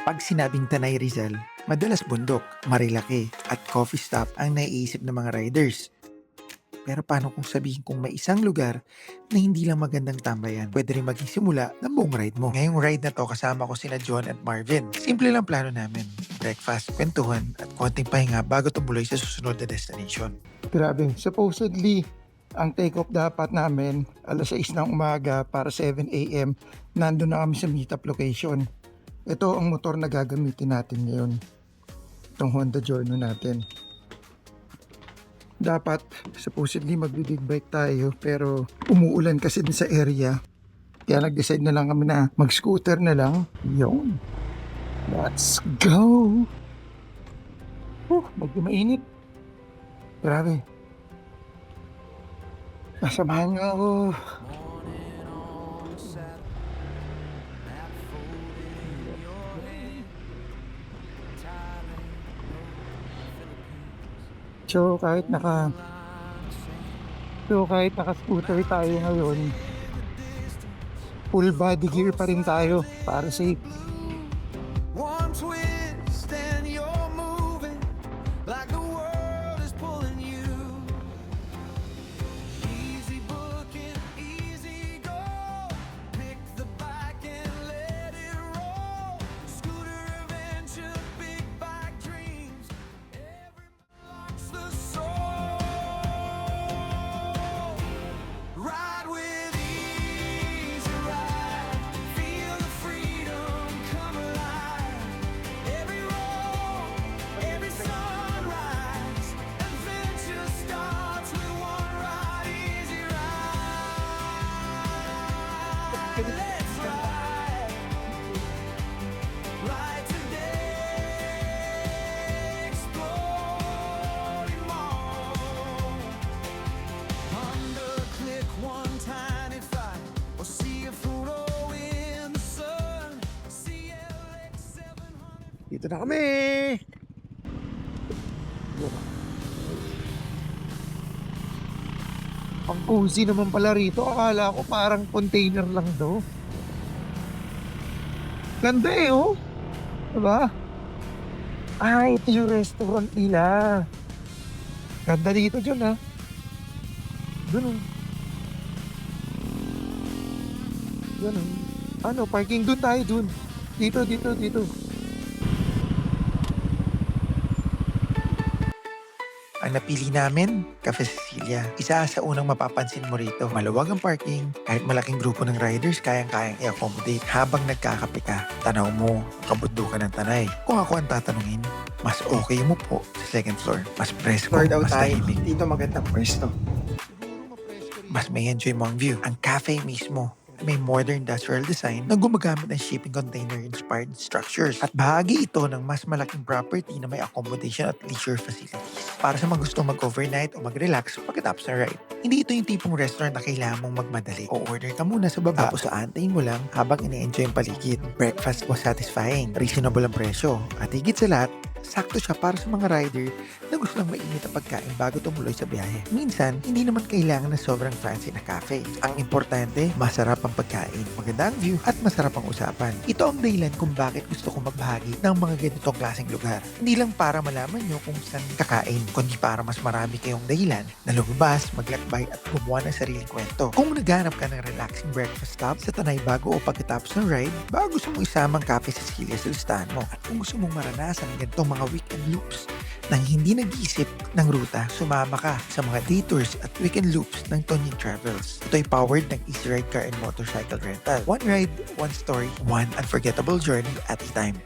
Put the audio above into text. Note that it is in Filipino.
Pag sinabing Tanay Rizal, madalas bundok, Marilaki at coffee stop ang naiisip ng mga riders. Pero paano kung sabihin kung may isang lugar na hindi lang magandang tambayan, pwede rin maging simula ng buong ride mo. Ngayong ride na to kasama ko sina John at Marvin. Simple lang plano namin. Breakfast, kwentuhan at konting pahinga bago tumuloy sa susunod na destination. Grabe, supposedly, ang take-off dapat namin alas 6 ng umaga para 7 a.m. Nandun na kami sa meetup location. Ito ang motor na gagamitin natin ngayon. Itong Honda Giorno natin. Dapat, supposedly magbi-big bike tayo pero umuulan kasi din sa area. Kaya nag-decide na lang kami na mag-scooter na lang. Yun. Let's go! Medyo mainit. Grabe. Nasamahan niyo ako. So kahit naka-scooter tayo ngayon, full body gear pa rin tayo para safe. One twist and you're moving like the world is pulling you. Easy booking, easy go. Pick the bike and let it roll. Scooter adventure, big bike dreams. Every unlocks the soul. Ride with easy ride. Feel the freedom come alive. Every roll, every sunrise. Adventure starts with one ride. Easy ride. Let's ride. Ride today. Exploring more. Under click one tiny fight. Or see a photo in the sun. CLX 700. Dito na kami! Ang cozy naman pala rito. Akala ko parang container lang daw. Ganda eh, oh. Diba? Ah, ito yung restaurant nila. Ganda dito dyan, ha. Doon, oh. Doon, oh. Ano, parking doon tayo, doon. Dito. Ang napili namin, Cafe Cecilia. Isa sa unang mapapansin mo rito. Maluwag ang parking, kahit malaking grupo ng riders, kayang-kayang i-accommodate. Habang nagkakape ka, tanaw mo, kabundukan ng Tanay. Kung ako ang tatanungin, mas okay mo po sa second floor. Mas presko, mas tahimik. Dito magandang pwesto. Mas may enjoy mo ang view. Ang cafe mismo may modern industrial design na gumagamit ng shipping container-inspired structures. At bahagi ito ng mas malaking property na may accommodation at leisure facilities. Para sa mga gustong mag-overnight o mag-relax pagkatapos ng ride. Hindi ito yung tipong restaurant na kailangan mong magmadali. O order ka muna sa baba. Tapos aantayin mo lang habang ine-enjoy yung paligid. Breakfast was satisfying. Reasonable ang presyo. At higit sa lahat, sakto siya para sa mga rider na gusto lang mainit ang pagkain bago tumuloy sa biyahe. Minsan, hindi naman kailangan na sobrang fancy na cafe. Ang importante, masarap ang pagkain, maganda ang view, at masarap ang usapan. Ito ang dahilan kung bakit gusto kong magbahagi ng mga ganitong klaseng lugar. Hindi lang para malaman nyo kung saan kakain, kundi para mas marami kayong dahilan na lumabas, maglakbay at gumawa ng sariling kwento. Kung naghanap ka ng relaxing breakfast stop sa Tanay bago o pagkatapos ng ride, bago gusto mong isamang Cafe Cecilia sa listahan mo. At kung gusto mong maranasan ang ganitong mga weekend loops nang hindi nag-iisip ng ruta, sumama ka sa mga detours at weekend loops ng Tonying Travels. Ito ay powered ng Easy Ride Car and Motorcycle Rental. One ride, one story, one unforgettable journey at a time.